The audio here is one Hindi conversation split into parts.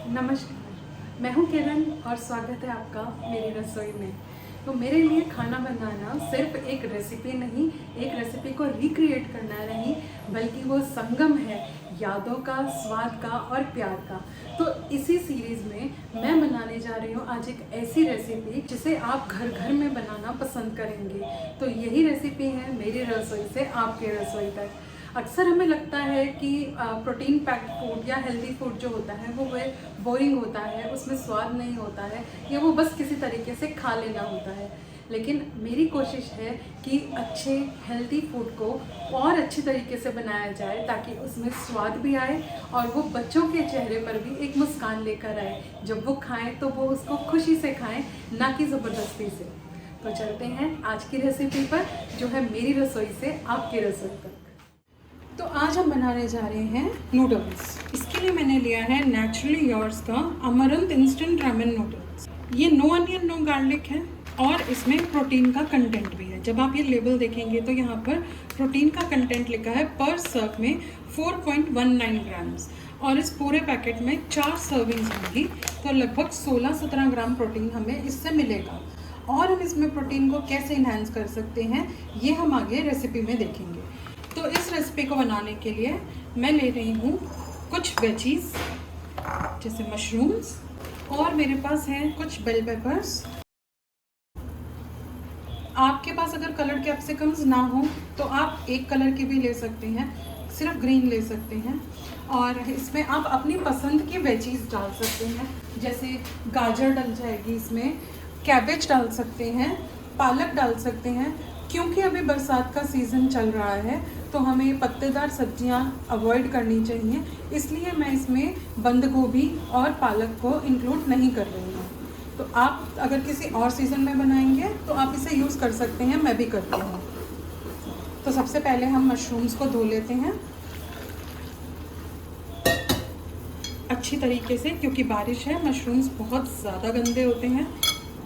नमस्कार, मैं हूं किरण और स्वागत है आपका मेरी रसोई में। तो मेरे लिए खाना बनाना सिर्फ एक रेसिपी नहीं, एक रेसिपी को रिक्रिएट करना नहीं, बल्कि वो संगम है यादों का, स्वाद का और प्यार का। तो इसी सीरीज़ में मैं बनाने जा रही हूँ आज एक ऐसी रेसिपी जिसे आप घर घर में बनाना पसंद करेंगे। तो यही रेसिपी है मेरी रसोई से आपके रसोई तक। अक्सर हमें लगता है कि प्रोटीन पैक्ड फूड या हेल्दी फूड जो होता है वो बोरिंग होता है, उसमें स्वाद नहीं होता है, या वो बस किसी तरीके से खा लेना होता है। लेकिन मेरी कोशिश है कि अच्छे हेल्दी फूड को और अच्छी तरीके से बनाया जाए ताकि उसमें स्वाद भी आए और वो बच्चों के चेहरे पर भी एक मुस्कान लेकर आए। जब वो खाएं तो वो उसको खुशी से खाएं, ना कि ज़बरदस्ती से। तो चलते हैं आज की रेसिपी पर, जो है मेरी रसोई से आपकी रसोई तक। तो आज हम बनाने जा रहे हैं नूडल्स। इसके लिए मैंने लिया है नेचुरली योर्स का अमरंथ इंस्टेंट रामेन नूडल्स। ये नो अनियन नो गार्लिक है और इसमें प्रोटीन का कंटेंट भी है। जब आप ये लेबल देखेंगे तो यहाँ पर प्रोटीन का कंटेंट लिखा है पर सर्व में 4.19 ग्राम्स, और इस पूरे पैकेट में 4 सर्विंग्स होंगी, तो लगभग 16-17 ग्राम प्रोटीन हमें इससे मिलेगा। और हम इसमें प्रोटीन को कैसे इन्हांस कर सकते हैं ये हम आगे रेसिपी में देखेंगे। तो इस रेसिपी को बनाने के लिए मैं ले रही हूँ कुछ वेजीज जैसे मशरूम्स, और मेरे पास हैं कुछ बेल पेपर्स। आपके पास अगर कलर कैप्सिकम्स ना हो तो आप एक कलर की भी ले सकते हैं, सिर्फ ग्रीन ले सकते हैं। और इसमें आप अपनी पसंद की वेजीज डाल सकते हैं, जैसे गाजर डल जाएगी, इसमें कैबेज डाल सकते हैं, पालक डाल सकते हैं। क्योंकि अभी बरसात का सीज़न चल रहा है तो हमें पत्तेदार सब्जियां अवॉइड करनी चाहिए, इसलिए मैं इसमें बंद गोभी और पालक को इंक्लूड नहीं कर रही हूँ। तो आप अगर किसी और सीज़न में बनाएंगे तो आप इसे यूज़ कर सकते हैं, मैं भी करती हूँ। तो सबसे पहले हम मशरूम्स को धो लेते हैं अच्छी तरीके से, क्योंकि बारिश है, मशरूम्स बहुत ज़्यादा गंदे होते हैं,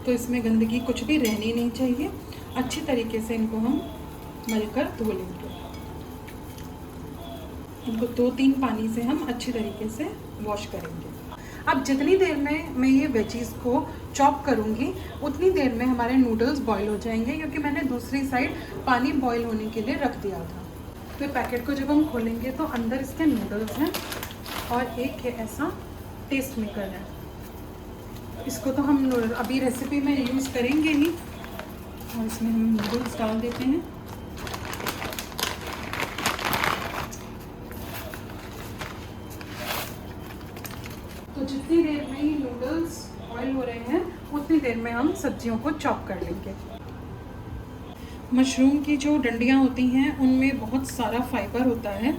तो इसमें गंदगी कुछ भी रहनी नहीं चाहिए। अच्छी तरीके से इनको हम मलकर धो लेंगे। इनको 2-3 पानी से हम अच्छी तरीके से वॉश करेंगे। अब जितनी देर में मैं ये वेजीज को चॉप करूँगी उतनी देर में हमारे नूडल्स बॉईल हो जाएंगे, क्योंकि मैंने दूसरी साइड पानी बॉईल होने के लिए रख दिया था। तो पैकेट को जब हम खोलेंगे तो अंदर इसके नूडल्स हैं और एक है ऐसा टेस्ट मेकर है। इसको तो हम अभी रेसिपी में यूज़ करेंगे ही, और इसमें हम नूडल्स डाल देते हैं। तो जितनी देर में ये नूडल्स बॉईल हो रहे हैं उतनी देर में हम सब्जियों को चॉप कर लेंगे। मशरूम की जो डंडियाँ होती हैं उनमें बहुत सारा फाइबर होता है,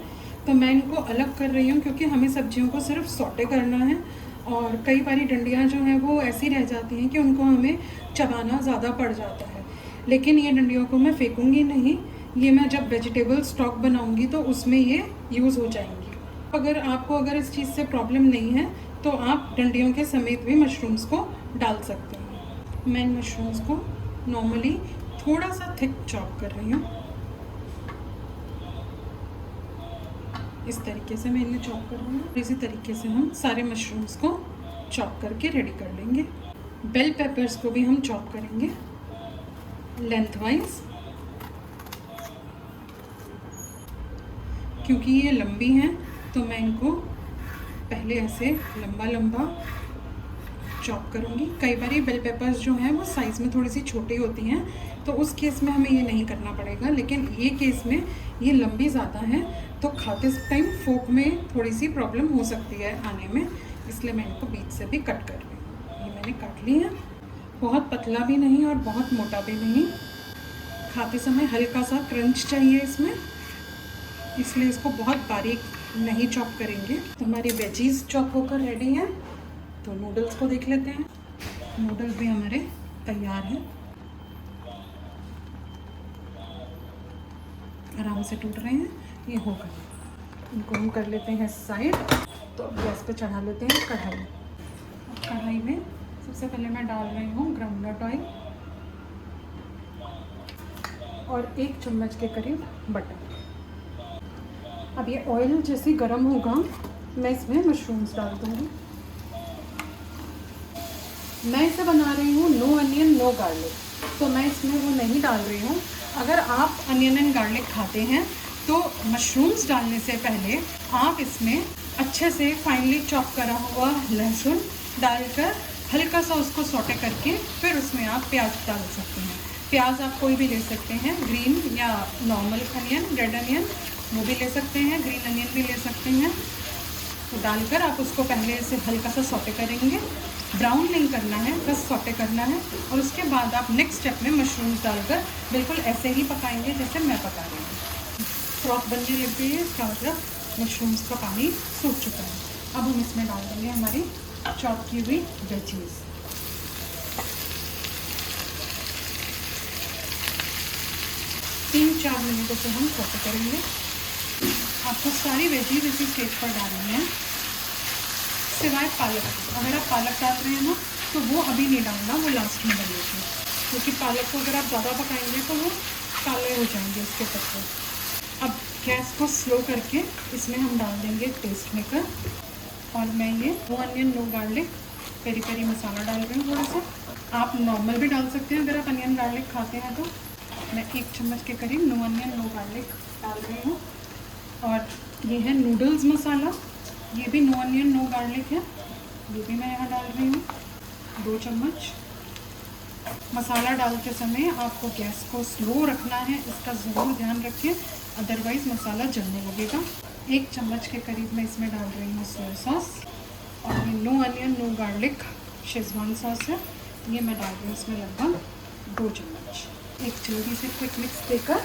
तो मैं इनको अलग कर रही हूँ, क्योंकि हमें सब्जियों को सिर्फ सौटे करना है। और कई बारी डंडियाँ जो हैं वो ऐसी रह जाती हैं कि उनको हमें चबाना ज़्यादा पड़ जाता है। लेकिन ये डंडियों को मैं फेंकूंगी नहीं, ये मैं जब वेजिटेबल स्टॉक बनाऊंगी तो उसमें ये यूज़ हो जाएंगी। अगर इस चीज़ से प्रॉब्लम नहीं है तो आप डंडियों के समेत भी मशरूम्स को डाल सकते हैं। मैं इन मशरूम्स को नॉर्मली थोड़ा सा थिक चॉप कर रही हूँ। इस तरीके से मैं इन्हें चॉप कर रही हूँ। इसी तरीके से हम सारे मशरूम्स को चॉप करके रेडी कर लेंगे। बेल पेपर्स को भी हम चॉप करेंगे लेंथवाइज, क्योंकि ये लंबी हैं तो मैं इनको पहले ऐसे लंबा लंबा चॉप करूँगी। कई बार बेल पेपर्स जो हैं वो साइज़ में थोड़ी सी छोटी होती हैं, तो उस केस में हमें ये नहीं करना पड़ेगा। लेकिन ये केस में ये लंबी ज़्यादा है तो खाते टाइम फोक में थोड़ी सी प्रॉब्लम हो सकती है आने में, इसलिए मैं इनको बीच से भी कट कर रही हूँ। ये मैंने काट ली है, बहुत पतला भी नहीं और बहुत मोटा भी नहीं। खाते समय हल्का सा क्रंच चाहिए इसमें, इसलिए इसको बहुत बारीक नहीं चॉप करेंगे। तो हमारी वेजीज चॉप होकर रेडी हैं। तो नूडल्स को देख लेते हैं। नूडल्स भी हमारे तैयार हैं, आराम से टूट रहे हैं, ये हो गए। इनको हम कर लेते हैं साइड। तो अब गैस पे चढ़ा लेते हैं कढ़ाई। कढ़ाई में सबसे पहले मैं डाल रही हूँ ग्राउंडनट ऑयल और 1 चम्मच के करीब बटर। अब ये ऑयल जैसे गर्म होगा मैं इसमें मशरूम्स डाल दूँगी। मैं इसे बना रही हूँ नो अनियन नो गार्लिक, तो मैं इसमें वो नहीं डाल रही हूँ। अगर आप अनियन एंड गार्लिक खाते हैं तो मशरूम्स डालने से पहले आप इसमें अच्छे से फाइनली चॉप करा हुआ लहसुन डालकर हल्का सा उसको सौटे करके फिर उसमें आप प्याज डाल सकते हैं। प्याज आप कोई भी ले सकते हैं, ग्रीन या नॉर्मल अनियन, रेड अनियन वो भी ले सकते हैं, ग्रीन अनियन भी ले सकते हैं। तो डालकर आप उसको पहले से हल्का सा सौटे करेंगे, ब्राउन नहीं करना है, बस सौटे करना है। और उसके बाद आप नेक्स्ट स्टेप में मशरूम्स डालकर बिल्कुल ऐसे ही पकाएंगे जैसे मैं पका रही हूँ। फ्रॉक बनने लग गई है, इसका मतलब मशरूम्स का पानी सूख चुका है। अब हम इसमें डाल देंगे हमारी चॉप की हुई वेजीज। तीन 4 मिनटों से हम सौटे करेंगे। आपको सारी वेजीज इसी स्टेज पर डालनी है सिवाय पालक। अगर आप पालक डाल रहे हैं ना तो वो अभी नहीं डालना, वो लास्ट में डालिए, क्योंकि पालक को अगर आप ज़्यादा पकाएंगे तो वो काले हो जाएंगे उसके पत्ते। अब गैस को स्लो करके इसमें हम डाल देंगे टेस्ट मेकर, और मैं ये no onion no garlic peri peri मसाला डाल रही हूँ थोड़ा सा। आप नॉर्मल भी डाल सकते हैं अगर आप अनियन गार्लिक खाते हैं तो। मैं 1 चम्मच के करीब नो अनियन नो गार्लिक डाल रही हूँ। और ये है नूडल्स मसाला, ये भी नो अनियन नो गार्लिक है, ये भी मैं यहाँ डाल रही हूँ 2 चम्मच। मसाला डालते समय आपको गैस को स्लो रखना है, इसका ज़रूर ध्यान रखिए, अदरवाइज़ मसाला जलने लगेगा। 1 चम्मच के करीब मैं इसमें डाल रही हूँ सोया सॉस, और ये no onion no garlic schezwan sauce है, ये मैं डाल रही हूँ इसमें लगभग 2 चम्मच। एक जल्दी से क्विक मिक्स देकर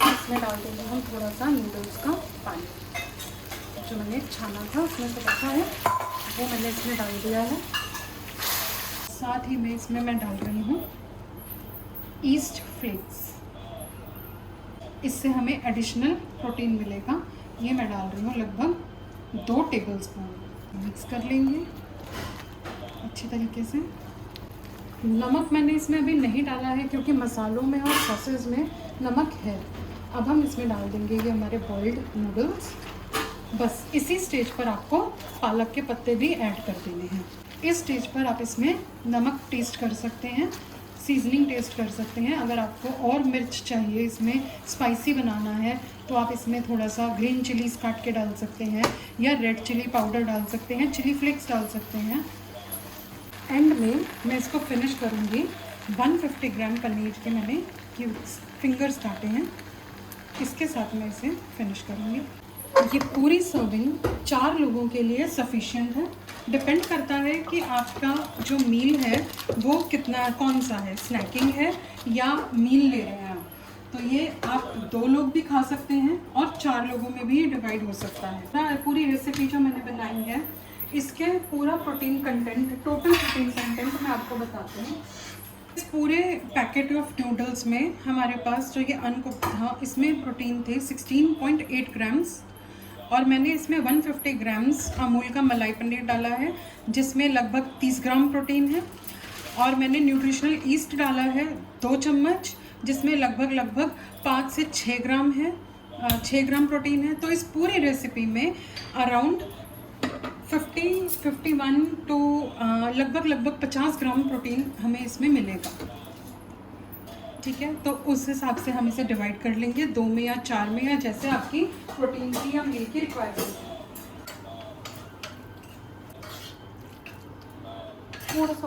इसमें डाल देंगे हम थोड़ा सा नूडल्स का पानी, जो मैंने छाना था उसमें से रखा है वो मैंने इसमें डाल दिया है। साथ ही में इसमें मैं डाल रही हूँ ईस्ट फ्लेक्स, इससे हमें एडिशनल प्रोटीन मिलेगा। ये मैं डाल रही हूँ लगभग 2 टेबलस्पून। मिक्स कर लेंगे अच्छी तरीके से। नमक मैंने इसमें अभी नहीं डाला है क्योंकि मसालों में और सॉसेज में नमक है। अब हम इसमें डाल देंगे ये हमारे बॉइल्ड नूडल्स। बस इसी स्टेज पर आपको पालक के पत्ते भी ऐड कर देने हैं। इस स्टेज पर आप इसमें नमक टेस्ट कर सकते हैं, सीजनिंग टेस्ट कर सकते हैं। अगर आपको और मिर्च चाहिए, इसमें स्पाइसी बनाना है, तो आप इसमें थोड़ा सा ग्रीन चिलीज़ काट के डाल सकते हैं, या रेड चिली पाउडर डाल सकते हैं, चिली फ्लेक्स डाल सकते हैं। एंड में मैं इसको फिनिश करूँगी 150 ग्राम पनीर के मैंने क्यूब्स फिंगर्स काटे हैं, इसके साथ मैं इसे फिनिश करूँगी। ये पूरी सर्विंग 4 लोगों के लिए सफिशिएंट है। डिपेंड करता है कि आपका जो मील है वो कितना, कौन सा है, स्नैकिंग है या मील ले रहे हैं आप। तो ये आप 2 लोग भी खा सकते हैं और 4 लोगों में भी डिवाइड हो सकता है। पूरी रेसिपी जो मैंने बनाई है इसके पूरा protein content, total protein content मैं आपको बताती हूँ। इस पूरे पैकेट ऑफ नूडल्स में हमारे पास जो ये अनकुक्ड था इसमें प्रोटीन थे 16.8 ग्राम्स, और मैंने इसमें 150 ग्राम्स अमूल का मलाई पनीर डाला है जिसमें लगभग 30 ग्राम प्रोटीन है। और मैंने न्यूट्रिशनल ईस्ट डाला है 2 चम्मच जिसमें लगभग 5 से 6 ग्राम है, 6 ग्राम प्रोटीन है। तो इस पूरी रेसिपी में अराउंड 51 टू लगभग 50 ग्राम प्रोटीन हमें इसमें मिलेगा। ठीक है, तो उस हिसाब से हम इसे डिवाइड कर लेंगे 2 में या 4 में, या जैसे आपकी प्रोटीन की या मील की रिक्वायरमेंट है। थोड़ा सा